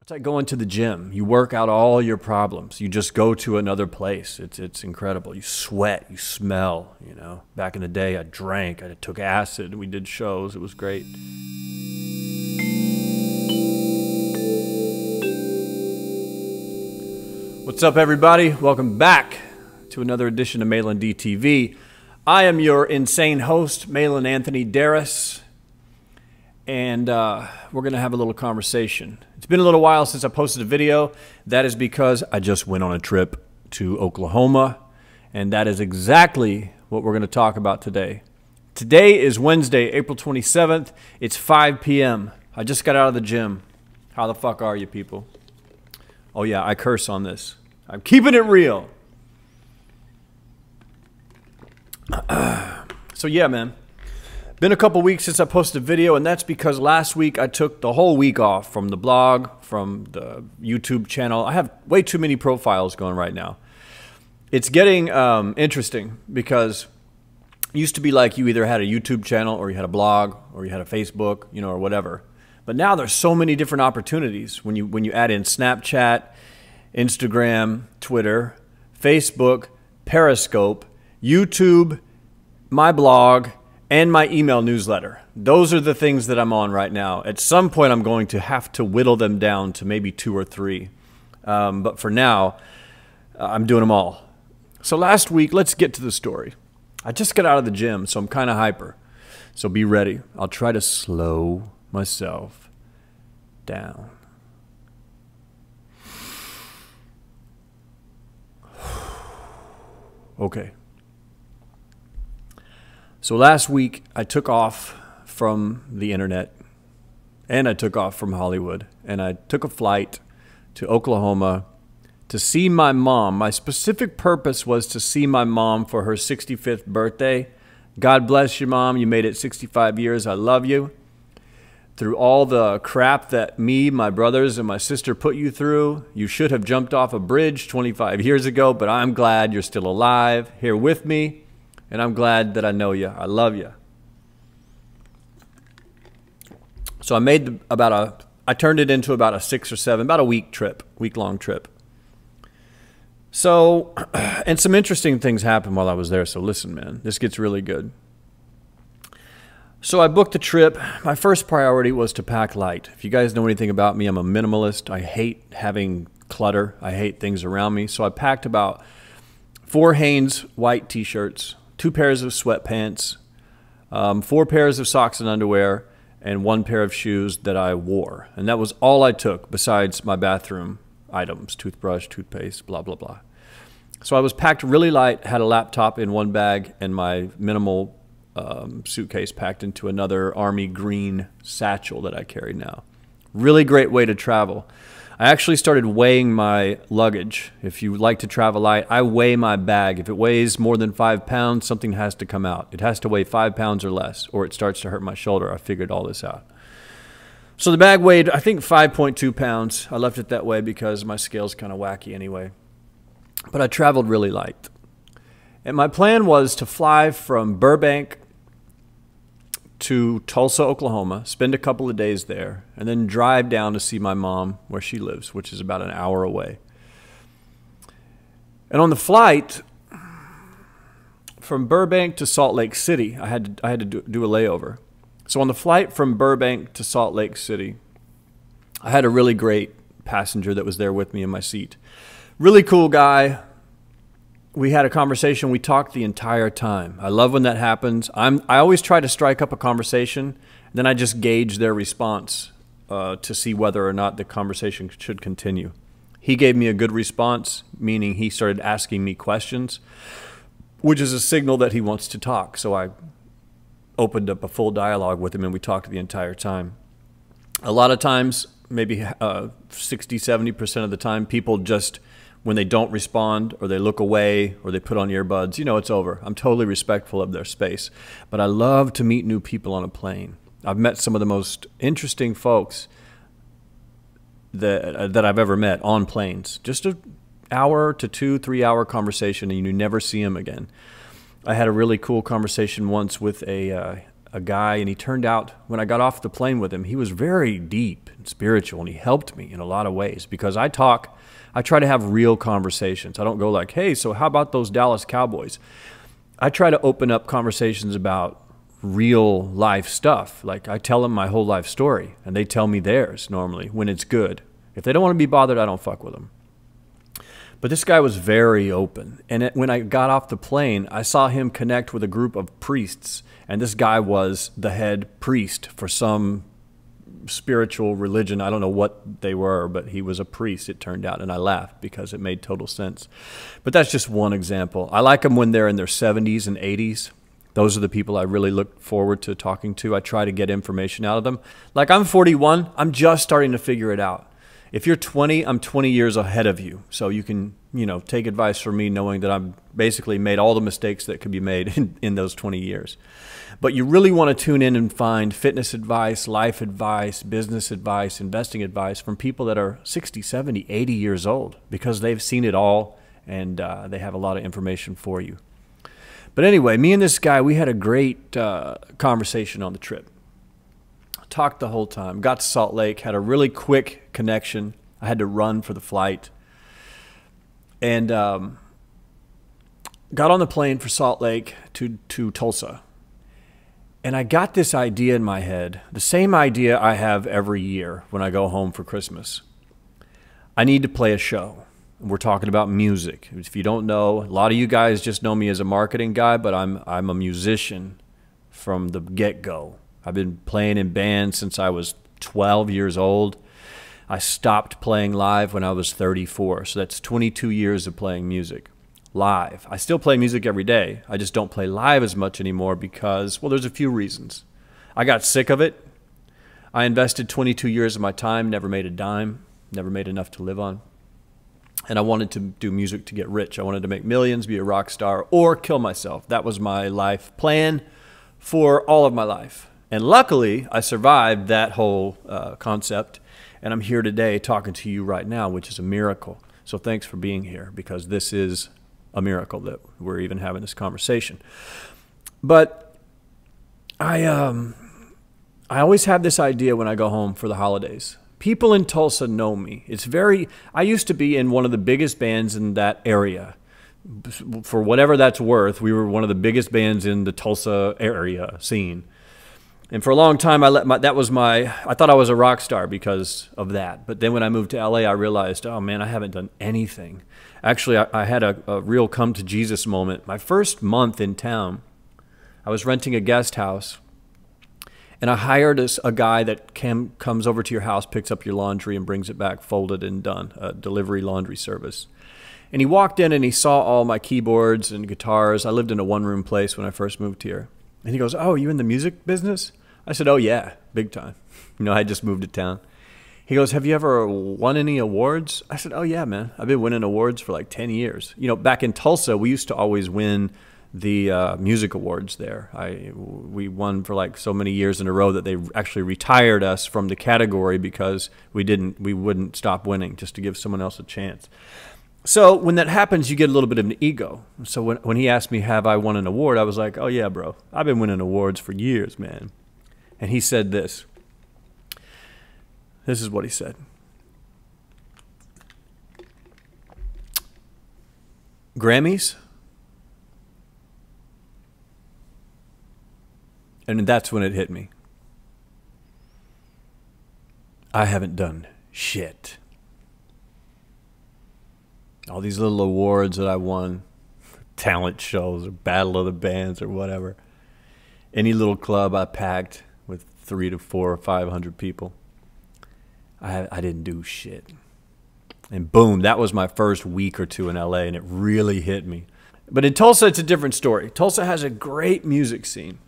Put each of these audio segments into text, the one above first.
It's like going to the gym. You work out all your problems. You just go to another place. It's incredible. You sweat, you smell, you know. Back in the day, I drank, I took acid, we did shows. It was great. What's up, everybody? Welcome back to another edition of Malan DTV. I am your insane host, Malan Anthony Darras, and we're going to have a little conversation. It's been a little while since I posted a video. That is because I just went on a trip to Oklahoma, and that is exactly what we're going to talk about today. Today is Wednesday, April 27th. It's 5 p.m. I just got out of the gym. How the fuck are you people? Oh yeah, I curse on this. I'm keeping it real. So yeah, man. Been a couple weeks since I posted a video, and that's because last week I took the whole week off from the blog, from the YouTube channel. I have way too many profiles going right now. It's getting interesting because it used to be like you either had a YouTube channel or you had a blog or you had a Facebook, you know, or whatever. But now there's so many different opportunities when you add in Snapchat, Instagram, Twitter, Facebook, Periscope, YouTube, my blog, and my email newsletter. Those are the things that I'm on right now. At some point, I'm going to have to whittle them down to maybe 2 or 3. But for now, I'm doing them all. So last week, let's get to the story. I just got out of the gym, so I'm kind of hyper. So be ready. I'll try to slow myself down. Okay. So last week, I took off from the internet, and I took off from Hollywood, and I took a flight to Oklahoma to see my mom. My specific purpose was to see my mom for her 65th birthday. God bless you, Mom. You made it 65 years. I love you. Through all the crap that me, my brothers, and my sister put you through, you should have jumped off a bridge 25 years ago, but I'm glad you're still alive, here with me. And I'm glad that I know you. I love you. So I made I turned it into about a 6 or 7, about a week-long trip. So, and some interesting things happened while I was there. So listen, man, this gets really good. So I booked the trip. My first priority was to pack light. If you guys know anything about me, I'm a minimalist. I hate having clutter. I hate things around me. So I packed about 4 Hanes white T-shirts, 2 pairs of sweatpants, 4 pairs of socks and underwear, and 1 pair of shoes that I wore. And that was all I took besides my bathroom items, toothbrush, toothpaste, blah, blah, blah. So I was packed really light, had a laptop in 1 bag, and my minimal suitcase packed into another army green satchel that I carry now. Really great way to travel. I actually started weighing my luggage. If you like to travel light, I weigh my bag. If it weighs more than 5 pounds, something has to come out. It has to weigh 5 pounds or less, or it starts to hurt my shoulder. I figured all this out. So the bag weighed, I think, 5.2 pounds. I left it that way because my scale's kind of wacky anyway. But I traveled really light. And my plan was to fly from Burbank to Tulsa, Oklahoma, spend a couple of days there, and then drive down to see my mom where she lives, which is about an hour away. And on the flight from Burbank to Salt Lake City, I had to do a layover. So on the flight from Burbank to Salt Lake City, I had a really great passenger that was there with me in my seat. Really cool guy. We had a conversation. We talked the entire time. I love when that happens. I always try to strike up a conversation, then I just gauge their response to see whether or not the conversation should continue. He gave me a good response, meaning he started asking me questions, which is a signal that he wants to talk. So I opened up a full dialogue with him, and we talked the entire time. A lot of times, maybe 60, 70% of the time, people just, when they don't respond or they look away or they put on earbuds, you know, it's over. I'm totally respectful of their space. But I love to meet new people on a plane. I've met some of the most interesting folks that I've ever met on planes. Just an hour to 2, 3 hour conversation, and you never see them again. I had a really cool conversation once with a a guy, and he turned out, when I got off the plane with him, he was very deep and spiritual, and he helped me in a lot of ways because I try to have real conversations. I don't go like, hey, so how about those Dallas Cowboys? I try to open up conversations about real life stuff. Like I tell them my whole life story, and they tell me theirs normally when it's good. If they don't want to be bothered, I don't fuck with them. But this guy was very open. And when I got off the plane, I saw him connect with a group of priests. And this guy was the head priest for some spiritual religion. I don't know what they were, but he was a priest, it turned out. And I laughed because it made total sense. But that's just one example. I like them when they're in their 70s and 80s. Those are the people I really look forward to talking to. I try to get information out of them. Like I'm 41, I'm just starting to figure it out. If you're 20, I'm 20 years ahead of you. So you can, take advice from me knowing that I've basically made all the mistakes that could be made in those 20 years. But you really want to tune in and find fitness advice, life advice, business advice, investing advice from people that are 60, 70, 80 years old because they've seen it all and they have a lot of information for you. But anyway, me and this guy, we had a great conversation on the trip. Talked the whole time. Got to Salt Lake, had a really quick connection. I had to run for the flight. And got on the plane for Salt Lake to Tulsa. And I got this idea in my head, the same idea I have every year when I go home for Christmas. I need to play a show. We're talking about music. If you don't know, a lot of you guys just know me as a marketing guy, but I'm a musician from the get-go. I've been playing in bands since I was 12 years old. I stopped playing live when I was 34, so that's 22 years of playing music live. I still play music every day. I just don't play live as much anymore because, well, there's a few reasons. I got sick of it. I invested 22 years of my time, never made a dime, never made enough to live on. And I wanted to do music to get rich. I wanted to make millions, be a rock star, or kill myself. That was my life plan for all of my life. And luckily, I survived that whole concept, and I'm here today talking to you right now, which is a miracle. So thanks for being here, because this is a miracle that we're even having this conversation. But I always have this idea when I go home for the holidays. People in Tulsa know me. I used to be in one of the biggest bands in that area. For whatever that's worth, we were one of the biggest bands in the Tulsa area scene. And for a long time, I thought I was a rock star because of that. But then when I moved to LA, I realized, oh man, I haven't done anything. Actually, I had a real come to Jesus moment. My first month in town, I was renting a guest house, and I hired a guy that comes over to your house, picks up your laundry, and brings it back folded and done, a delivery laundry service. And he walked in and he saw all my keyboards and guitars. I lived in a one-room place when I first moved here. And he goes, oh, you in the music business? I said, oh, yeah, big time. I just moved to town. He goes, have you ever won any awards? I said, oh, yeah, man. I've been winning awards for like 10 years. Back in Tulsa, we used to always win the music awards there. We won for like so many years in a row that they actually retired us from the category because we wouldn't stop winning just to give someone else a chance. So when that happens, you get a little bit of an ego. So when he asked me, have I won an award? I was like, oh, yeah, bro. I've been winning awards for years, man. And he said this. This is what he said. Grammys? And that's when it hit me. I haven't done shit. All these little awards that I won, talent shows or battle of the bands or whatever. Any little club I packed with 300 to 400 or 500 people. I didn't do shit. And boom, that was my first week or two in LA, and it really hit me. But in Tulsa, it's a different story. Tulsa has a great music scene.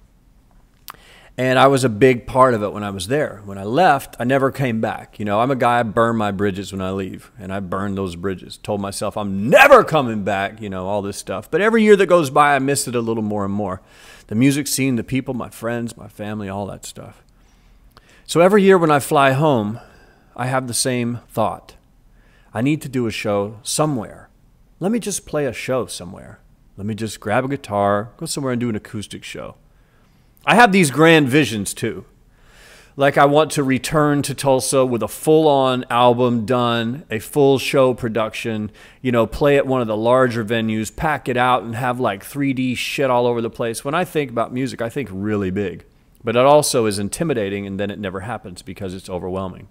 And I was a big part of it when I was there. When I left, I never came back. I'm a guy, I burn my bridges when I leave. And I burned those bridges. Told myself I'm never coming back, all this stuff. But every year that goes by, I miss it a little more and more. The music scene, the people, my friends, my family, all that stuff. So every year when I fly home, I have the same thought. I need to do a show somewhere. Let me just play a show somewhere. Let me just grab a guitar, go somewhere and do an acoustic show. I have these grand visions too. Like I want to return to Tulsa with a full-on album done, a full show production, you know, play at one of the larger venues, pack it out and have like 3D shit all over the place. When I think about music, I think really big. But it also is intimidating, and then it never happens because it's overwhelming.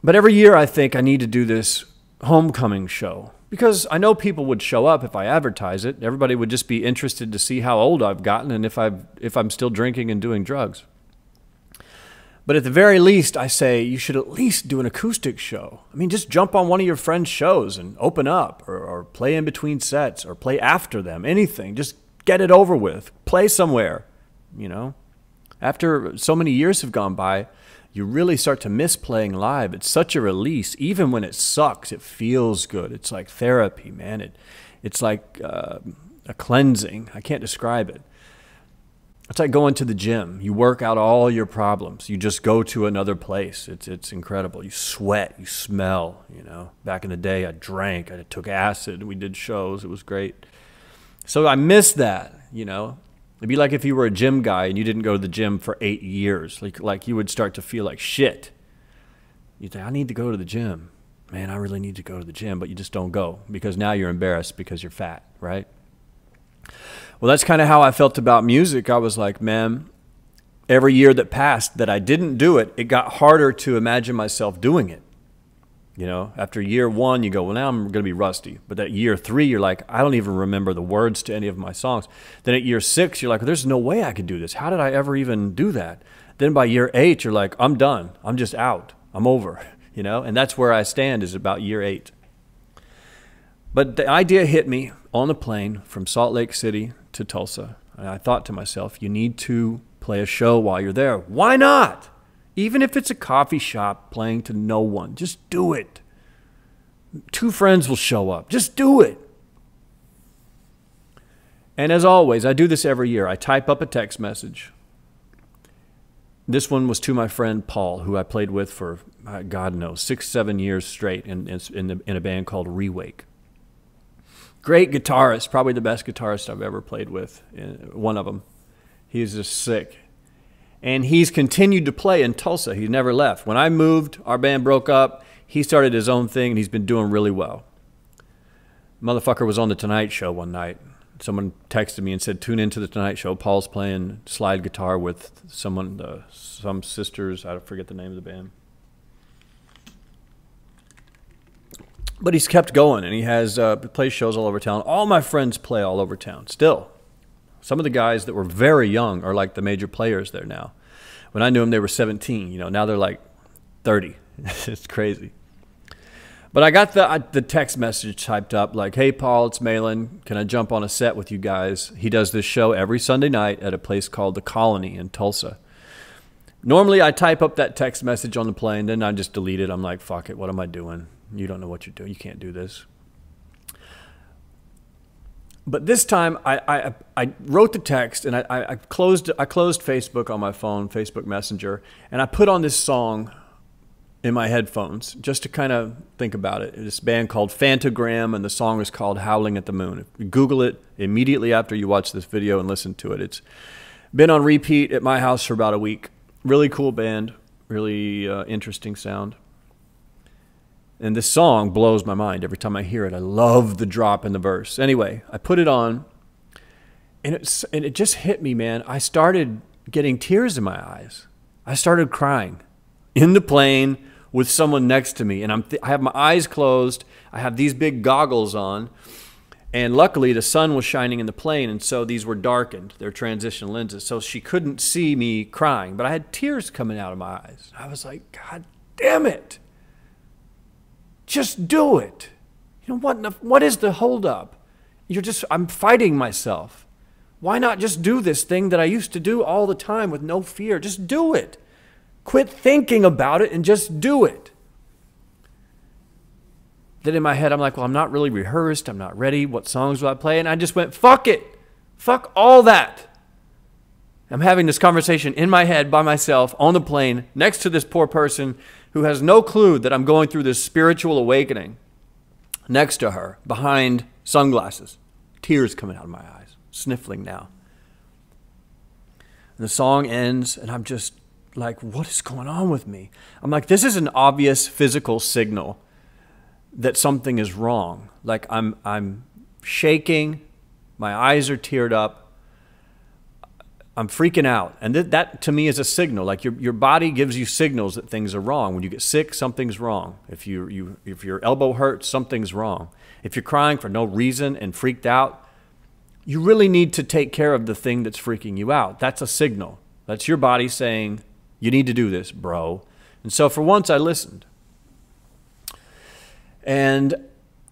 But every year I think I need to do this homecoming show because I know people would show up if I advertise it. Everybody would just be interested to see how old I've gotten and if I'm still drinking and doing drugs. But at the very least, I say you should at least do an acoustic show. I mean, just jump on one of your friends' shows and open up or play in between sets or play after them, anything. Just get it over with. Play somewhere, you know. After so many years have gone by, you really start to miss playing live. It's such a release. Even when it sucks, it feels good. It's like therapy, man. It's like a cleansing. I can't describe it. It's like going to the gym. You work out all your problems. You just go to another place. It's incredible. You sweat. You smell, you know. Back in the day, I drank. I took acid. We did shows. It was great. So I miss that, you know. It'd be like if you were a gym guy and you didn't go to the gym for 8 years. Like you would start to feel like shit. You'd say, I need to go to the gym. Man, I really need to go to the gym. But you just don't go because now you're embarrassed because you're fat, right? Well, that's kind of how I felt about music. I was like, man, every year that passed that I didn't do it, it got harder to imagine myself doing it. You know, after year 1, you go, well, now I'm going to be rusty. But at year 3, you're like, I don't even remember the words to any of my songs. Then at year 6, you're like, there's no way I could do this. How did I ever even do that? Then by year 8, you're like, I'm done. I'm just out. I'm over, you know, and that's where I stand is about year 8. But the idea hit me on the plane from Salt Lake City to Tulsa. And I thought to myself, you need to play a show while you're there. Why not? Even if it's a coffee shop playing to no one, just do it. 2 friends will show up. Just do it. And as always, I do this every year. I type up a text message. This one was to my friend Paul, who I played with for, God knows, 6-7 years straight in a band called Rewake. Great guitarist, probably the best guitarist I've ever played with, one of them. He's just sick. And he's continued to play in Tulsa. He never left. When I moved, our band broke up. He started his own thing, and he's been doing really well. Motherfucker was on The Tonight Show one night. Someone texted me and said, tune into The Tonight Show. Paul's playing slide guitar with someone, some sisters. I forget the name of the band. But he's kept going, and he has plays shows all over town. All my friends play all over town still. Some of the guys that were very young are like the major players there now. When I knew them, they were 17. You know, now they're like 30. It's crazy. But I got the text message typed up like, hey, Paul, it's Malan. Can I jump on a set with you guys? He does this show every Sunday night at a place called The Colony in Tulsa. Normally, I type up that text message on the plane, then I just delete it. I'm like, fuck it, what am I doing? You don't know what you're doing. You can't do this. But this time, I wrote the text, and I closed Facebook on my phone, Facebook Messenger, and I put on this song in my headphones just to kind of think about it. This band called Fantagram, and the song is called Howling at the Moon. If you Google it immediately after you watch this video and listen to it. It's been on repeat at my house for about a week. Really cool band, really interesting sound. And this song blows my mind every time I hear it. I love the drop in the verse. Anyway, I put it on, and it just hit me, man. I started getting tears in my eyes. I started crying in the plane with someone next to me, and I have my eyes closed. I have these big goggles on, and luckily the sun was shining in the plane, and so these were darkened. They're transition lenses, so she couldn't see me crying, but I had tears coming out of my eyes. I was like, God damn it. Just do it. You know what is the holdup? I'm fighting myself. Why not just do this thing that I used to do all the time with no fear? Just do it. Quit thinking about it and just do it. Then in my head, I'm like, well, I'm not really rehearsed. I'm not ready. What songs will I play? And I just went, fuck it. Fuck all that. I'm having this conversation in my head by myself on the plane next to this poor person who has no clue that I'm going through this spiritual awakening. Next to her, behind sunglasses, tears coming out of my eyes, sniffling now. And the song ends, and I'm just like, what is going on with me? I'm like, this is an obvious physical signal that something is wrong. Like I'm shaking, my eyes are teared up, I'm freaking out. And that to me is a signal. Like your body gives you signals that things are wrong. When you get sick, something's wrong. If your elbow hurts, something's wrong. If you're crying for no reason and freaked out, you really need to take care of the thing that's freaking you out. That's a signal. That's your body saying, you need to do this, bro. And so for once I listened. And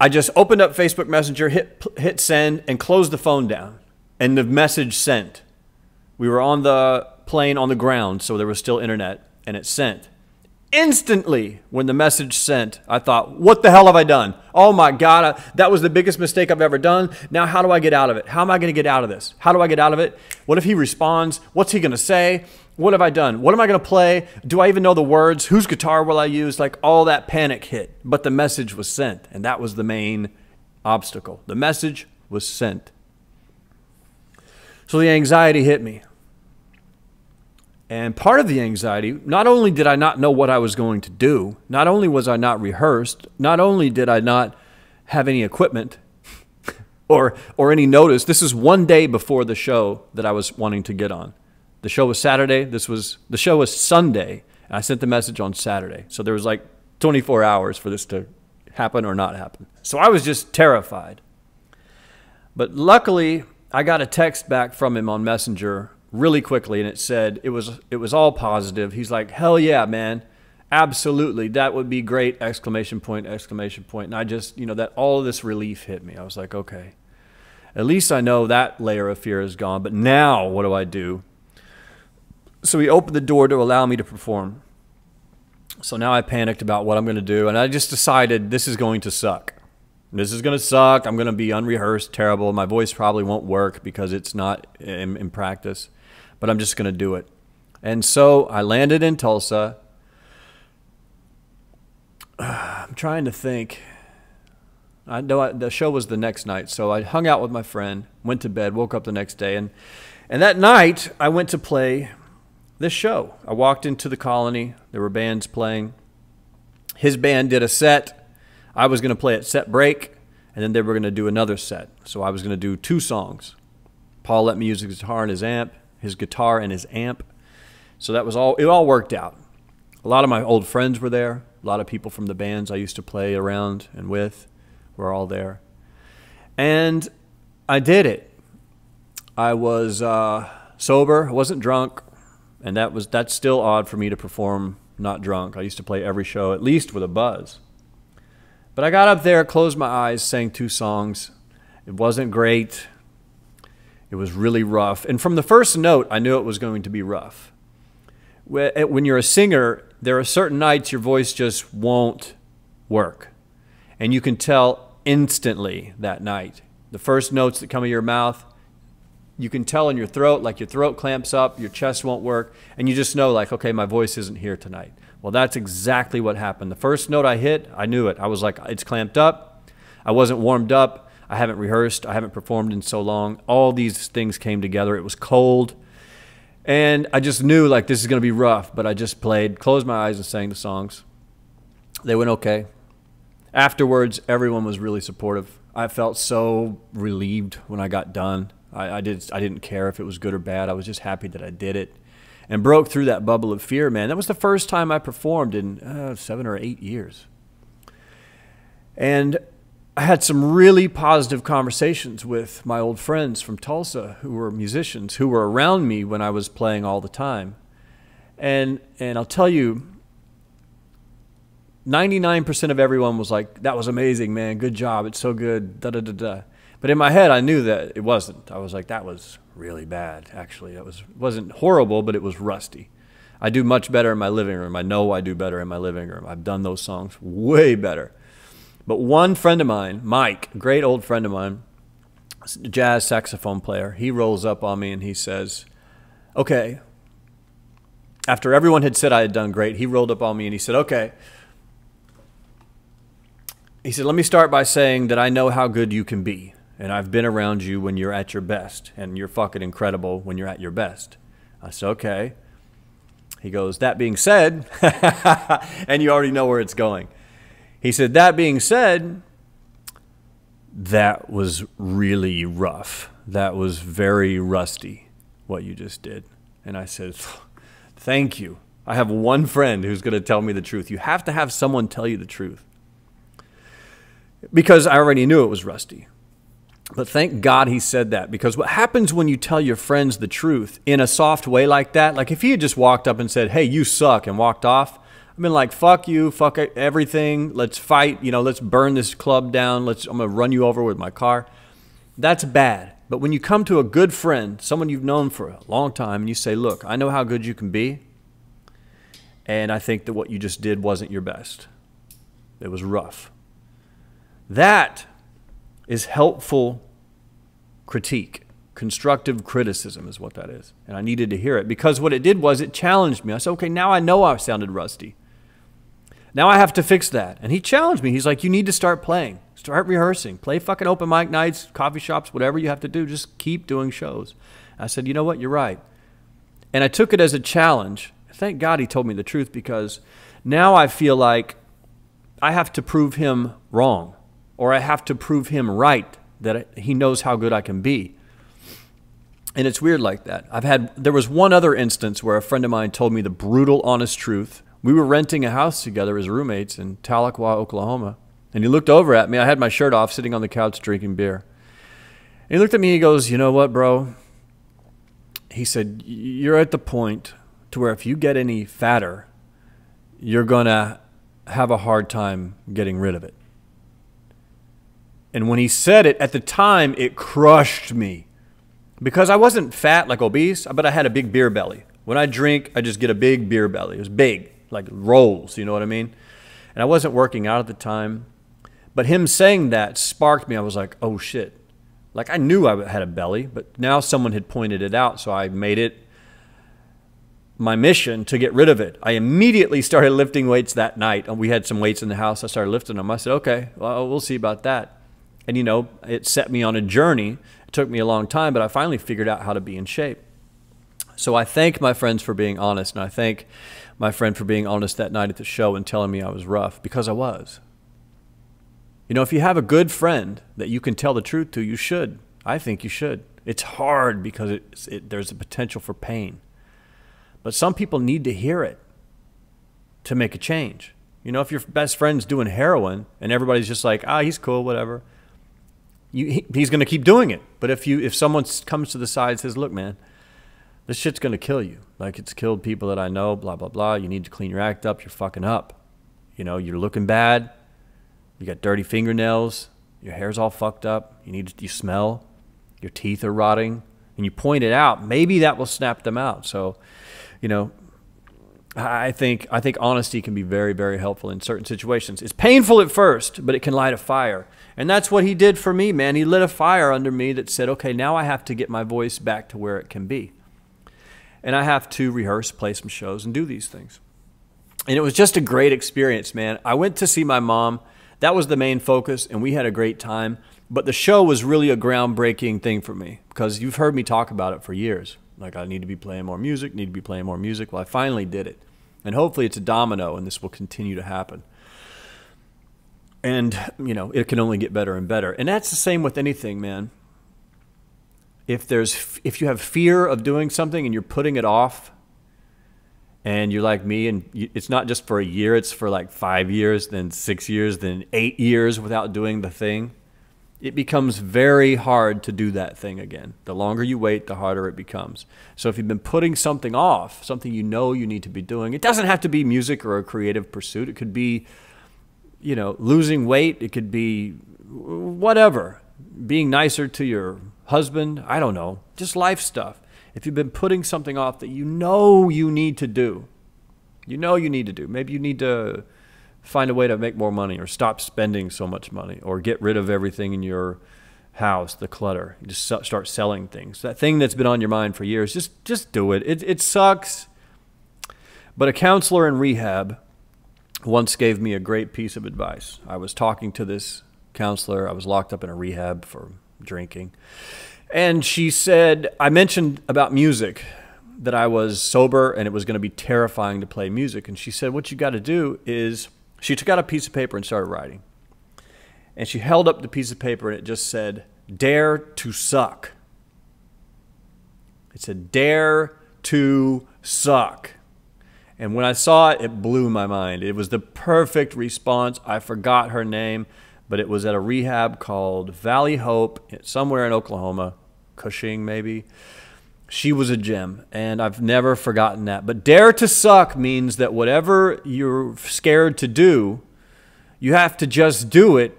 I just opened up Facebook Messenger, hit send, and closed the phone down. And the message sent. We were on the plane on the ground, so there was still internet, and it sent. Instantly, when the message sent, I thought, what the hell have I done? Oh my God, that was the biggest mistake I've ever done. Now how do I get out of it? How am I going to get out of this? How do I get out of it? What if he responds? What's he going to say? What have I done? What am I going to play? Do I even know the words? Whose guitar will I use? Like all that panic hit, but the message was sent, and that was the main obstacle. The message was sent. So the anxiety hit me. And part of the anxiety, not only did I not know what I was going to do, not only was I not rehearsed, not only did I not have any equipment or any notice. This is one day before the show that I was wanting to get on. The show was Saturday. The show was Sunday, and I sent the message on Saturday. So there was like 24 hours for this to happen or not happen. So I was just terrified. But luckily, I got a text back from him on Messenger really quickly, and it said it was all positive. He's like, hell yeah, man, absolutely, that would be great, exclamation point, exclamation point. And I just, that all of this relief hit me. I was like, okay, at least I know that layer of fear is gone, but now what do I do? So he opened the door to allow me to perform. So now I panicked about what I'm going to do, and I just decided this is going to suck. This is going to suck. I'm going to be unrehearsed, terrible. My voice probably won't work because it's not in practice. But I'm just going to do it. And so I landed in Tulsa. I'm trying to think. I know the show was the next night, so I hung out with my friend, went to bed, woke up the next day, and that night I went to play this show. I walked into the Colony. There were bands playing. His band did a set. I was going to play at set break, and then they were going to do another set. So I was going to do 2 songs. Paul let me use his guitar and his amp. So that was all, it all worked out. A lot of my old friends were there. A lot of people from the bands I used to play around and with were all there. And I did it. I was sober, I wasn't drunk, and that's still odd for me to perform not drunk. I used to play every show at least with a buzz. But I got up there, closed my eyes, sang 2 songs. It wasn't great. It was really rough. And from the first note, I knew it was going to be rough. When you're a singer, there are certain nights your voice just won't work. And you can tell instantly that night. The first notes that come out of your mouth, you can tell in your throat, like your throat clamps up, your chest won't work, and you just know, like, okay, my voice isn't here tonight. Well, that's exactly what happened. The first note I hit, I knew it. I was like, it's clamped up. I wasn't warmed up. I haven't rehearsed. I haven't performed in so long. All these things came together. It was cold. And I just knew, like, this is going to be rough. But I just played, closed my eyes, and sang the songs. They went okay. Afterwards, everyone was really supportive. I felt so relieved when I got done. I didn't care if it was good or bad. I was just happy that I did it. And broke through that bubble of fear, man. That was the first time I performed in 7 or 8 years. And I had some really positive conversations with my old friends from Tulsa who were musicians, who were around me when I was playing all the time. And I'll tell you, 99% of everyone was like, that was amazing, man. Good job. It's so good. Da, da, da, da. But in my head, I knew that it wasn't. I was like, that was really bad, actually. It wasn't horrible, but it was rusty. I do much better in my living room. I know I do better in my living room. I've done those songs way better. But one friend of mine, Mike, a great old friend of mine, jazz saxophone player, he rolls up on me and he says, okay, after everyone had said I had done great, he rolled up on me and he said, okay. He said, let me start by saying that I know how good you can be. And I've been around you when you're at your best. And you're fucking incredible when you're at your best. I said, okay. He goes, that being said, and you already know where it's going. He said, that being said, that was really rough. That was very rusty, what you just did. And I said, thank you. I have one friend who's going to tell me the truth. You have to have someone tell you the truth. Because I already knew it was rusty. But thank God he said that, because what happens when you tell your friends the truth in a soft way like that, like if he had just walked up and said, hey, you suck, and walked off, I've been like, fuck you, fuck everything, let's fight, let's burn this club down, I'm going to run you over with my car. That's bad. But when you come to a good friend, someone you've known for a long time, and you say, look, I know how good you can be, and I think that what you just did wasn't your best. It was rough. That is helpful critique. Constructive criticism is what that is. And I needed to hear it, because what it did was it challenged me. I said, okay, now I know I sounded rusty. Now I have to fix that. And he challenged me. He's like, you need to start playing. Start rehearsing. Play fucking open mic nights, coffee shops, whatever you have to do. Just keep doing shows. I said, you know what? You're right. And I took it as a challenge. Thank God he told me the truth, because now I feel like I have to prove him wrong, or I have to prove him right, that he knows how good I can be. And it's weird like that. There was one other instance where a friend of mine told me the brutal, honest truth. We were renting a house together as roommates in Tahlequah, Oklahoma. And he looked over at me. I had my shirt off, sitting on the couch drinking beer. And he looked at me and he goes, you know what, bro? He said, you're at the point to where if you get any fatter, you're going to have a hard time getting rid of it. And when he said it, at the time, it crushed me. Because I wasn't fat like obese, but I had a big beer belly. When I drink, I just get a big beer belly. It was big, like rolls, you know what I mean? And I wasn't working out at the time. But him saying that sparked me. I was like, oh shit. Like I knew I had a belly, but now someone had pointed it out, so I made it my mission to get rid of it. I immediately started lifting weights that night. We had some weights in the house. I started lifting them. I said, okay, well, we'll see about that. And, it set me on a journey. It took me a long time, but I finally figured out how to be in shape. So I thank my friends for being honest, and I thank my friend for being honest that night at the show and telling me I was rough, because I was. If you have a good friend that you can tell the truth to, you should. I think you should. It's hard because there's a potential for pain. But some people need to hear it to make a change. If your best friend's doing heroin and everybody's just like, he's cool, whatever, he's going to keep doing it. But if someone comes to the side and says, look, man, this shit's going to kill you. Like it's killed people that I know, blah, blah, blah. You need to clean your act up. You're fucking up. You're looking bad. You got dirty fingernails. Your hair's all fucked up. You smell. Your teeth are rotting. And you point it out. Maybe that will snap them out. So, I think honesty can be very, very helpful in certain situations. It's painful at first, but it can light a fire. And that's what he did for me, man. He lit a fire under me that said, okay, now I have to get my voice back to where it can be. And I have to rehearse, play some shows, and do these things. And it was just a great experience, man. I went to see my mom. That was the main focus, and we had a great time. But the show was really a groundbreaking thing for me, because you've heard me talk about it for years. Like, I need to be playing more music, need to be playing more music. Well, I finally did it. And hopefully it's a domino, and this will continue to happen. And, it can only get better and better. And that's the same with anything, man. If you have fear of doing something and you're putting it off, and you're like me, and it's not just for a year, it's for like 5 years, then 6 years, then 8 years without doing the thing, it becomes very hard to do that thing again. The longer you wait, the harder it becomes. So if you've been putting something off, something you need to be doing, it doesn't have to be music or a creative pursuit. It could be, losing weight. It could be whatever, being nicer to your husband. I don't know, just life stuff. If you've been putting something off that you need to do, maybe you need to find a way to make more money, or stop spending so much money, or get rid of everything in your house, the clutter. You just start selling things. That thing that's been on your mind for years, just do it. It sucks. But a counselor in rehab once gave me a great piece of advice. I was talking to this counselor. I was locked up in a rehab for drinking. And she said, I mentioned about music. that I was sober and it was going to be terrifying to play music. And she said, what you got to do is, she took out a piece of paper and started writing. And she held up the piece of paper and it just said, dare to suck. It said, dare to suck. And when I saw it, it blew my mind. It was the perfect response. I forgot her name, but it was at a rehab called Valley Hope, somewhere in Oklahoma, Cushing maybe. She was a gem, and I've never forgotten that. But dare to suck means that whatever you're scared to do, you have to just do it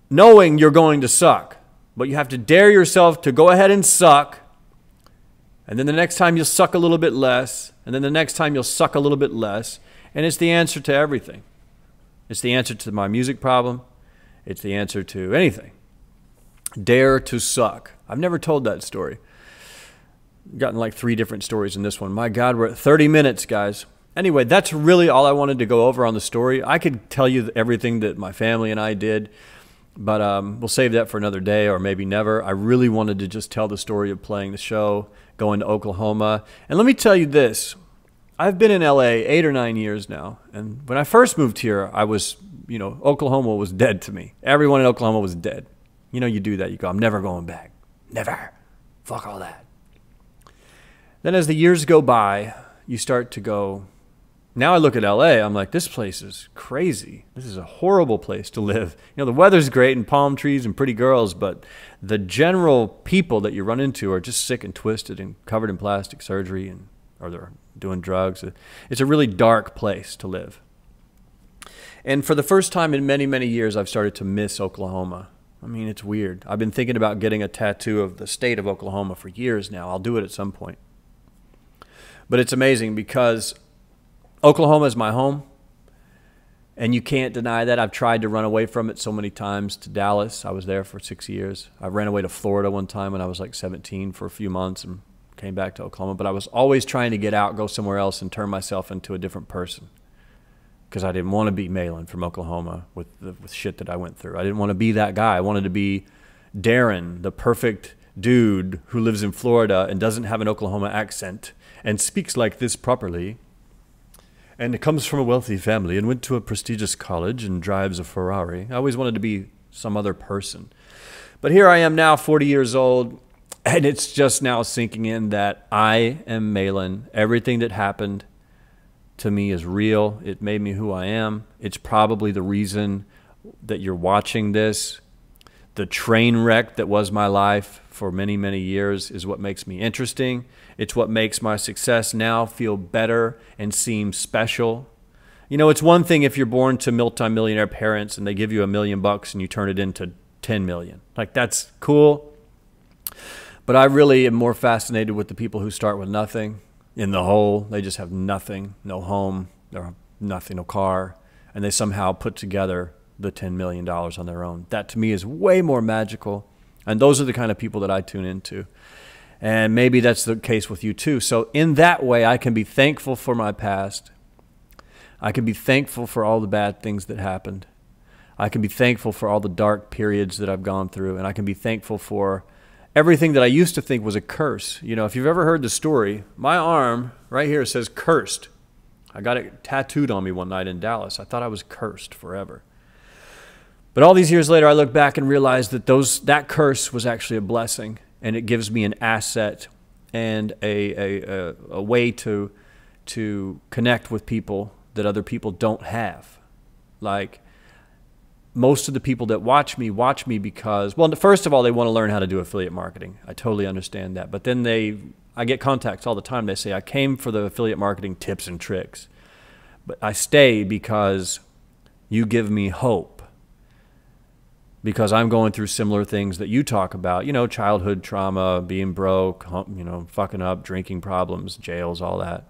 knowing you're going to suck. But you have to dare yourself to go ahead and suck. And then the next time you'll suck a little bit less. And then the next time you'll suck a little bit less. And it's the answer to everything. It's the answer to my music problem. It's the answer to anything. Dare to suck. I've never told that story. Gotten like 3 different stories in this one. My God, we're at 30 minutes, guys. Anyway, that's really all I wanted to go over on the story. I could tell you everything that my family and I did. But we'll save that for another day or maybe never. I really wanted to just tell the story of playing the show, going to Oklahoma. And let me tell you this. I've been in LA 8 or 9 years now. And when I first moved here, I was, Oklahoma was dead to me. Everyone in Oklahoma was dead. You do that. You go, I'm never going back. Never. Fuck all that. Then as the years go by, you start to go, now I look at LA, I'm like, this place is crazy. This is a horrible place to live. The weather's great and palm trees and pretty girls, but the general people that you run into are just sick and twisted and covered in plastic surgery or they're doing drugs. It's a really dark place to live. And for the first time in many, many years, I've started to miss Oklahoma. I mean, it's weird. I've been thinking about getting a tattoo of the state of Oklahoma for years now. I'll do it at some point. But it's amazing because Oklahoma is my home, and you can't deny that. I've tried to run away from it so many times to Dallas. I was there for 6 years. I ran away to Florida one time when I was like 17 for a few months and came back to Oklahoma. But I was always trying to get out, go somewhere else, and turn myself into a different person because I didn't want to be Malan from Oklahoma with shit that I went through. I didn't want to be that guy. I wanted to be Darren, the perfect dude who lives in Florida and doesn't have an Oklahoma accent and speaks like this properly. And comes from a wealthy family and went to a prestigious college and drives a Ferrari. I always wanted to be some other person. But here I am now, 40 years old, and it's just now sinking in that I am Malan. Everything that happened to me is real. It made me who I am. It's probably the reason that you're watching this. The train wreck that was my life for many, many years is what makes me interesting. It's what makes my success now feel better and seem special. It's one thing if you're born to multi-millionaire parents and they give you $1 million and you turn it into 10 million. Like, that's cool. But I really am more fascinated with the people who start with nothing in the hole. They just have nothing, no home, nothing, no car, and they somehow put together the $10 million on their own. That to me is way more magical. And those are the kind of people that I tune into. And maybe that's the case with you too. So in that way, I can be thankful for my past. I can be thankful for all the bad things that happened. I can be thankful for all the dark periods that I've gone through. And I can be thankful for everything that I used to think was a curse. If you've ever heard the story, my arm right here says cursed. I got it tattooed on me one night in Dallas. I thought I was cursed forever. But all these years later, I look back and realize that that curse was actually a blessing. And it gives me an asset and a way to connect with people that other people don't have. Like, most of the people that watch me because, well, first of all, they want to learn how to do affiliate marketing. I totally understand that. But then I get contacts all the time. They say, I came for the affiliate marketing tips and tricks. But I stay because you give me hope. Because I'm going through similar things that you talk about, childhood trauma, being broke, fucking up, drinking problems, jails, all that.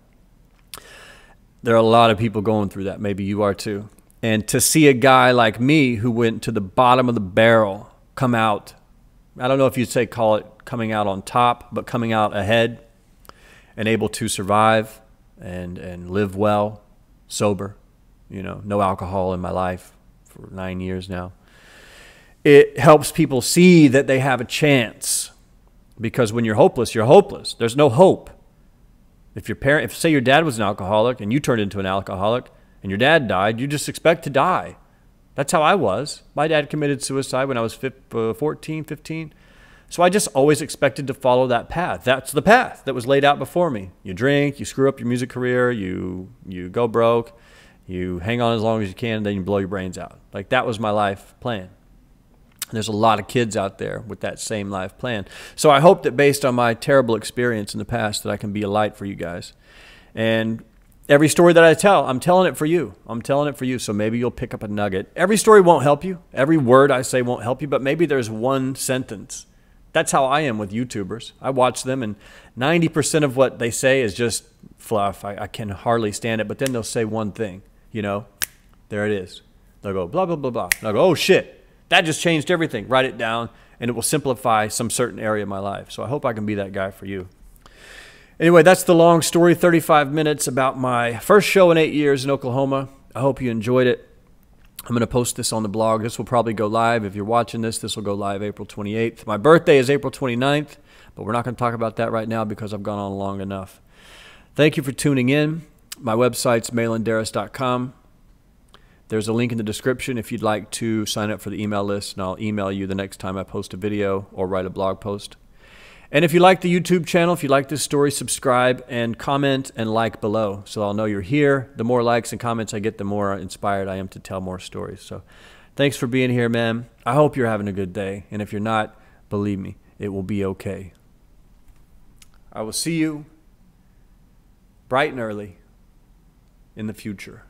There are a lot of people going through that. Maybe you are too. And to see a guy like me who went to the bottom of the barrel come out, I don't know if you'd call it coming out on top, but coming out ahead and able to survive and live well, sober, no alcohol in my life for 9 years now. It helps people see that they have a chance. Because when you're hopeless, you're hopeless. There's no hope. If say your dad was an alcoholic and you turned into an alcoholic and your dad died, you just expect to die. That's how I was. My dad committed suicide when I was 14, 15. So I just always expected to follow that path. That's the path that was laid out before me. You drink, you screw up your music career, you go broke, you hang on as long as you can, and then you blow your brains out. Like, that was my life plan. There's a lot of kids out there with that same life plan. So I hope that based on my terrible experience in the past that I can be a light for you guys. And every story that I tell, I'm telling it for you. I'm telling it for you, so maybe you'll pick up a nugget. Every story won't help you. Every word I say won't help you, but maybe there's one sentence. That's how I am with YouTubers. I watch them, and 90% of what they say is just fluff. I can hardly stand it, but then they'll say one thing, you know, there it is. They'll go, blah, blah, blah, blah. And I'll go, oh, shit, that just changed everything. Write it down, and it will simplify some certain area of my life. So I hope I can be that guy for you. Anyway, that's the long story, 35 minutes about my first show in 8 years in Oklahoma. I hope you enjoyed it. I'm going to post this on the blog. This will probably go live. If you're watching this, this will go live April 28th. My birthday is April 29th, but we're not going to talk about that right now because I've gone on long enough. Thank you for tuning in. My website's malandarras.com. There's a link in the description if you'd like to sign up for the email list, and I'll email you the next time I post a video or write a blog post. And if you like the YouTube channel, if you like this story, subscribe and comment and like below so I'll know you're here. The more likes and comments I get, the more inspired I am to tell more stories. So thanks for being here, man. I hope you're having a good day. And if you're not, believe me, it will be okay. I will see you bright and early in the future.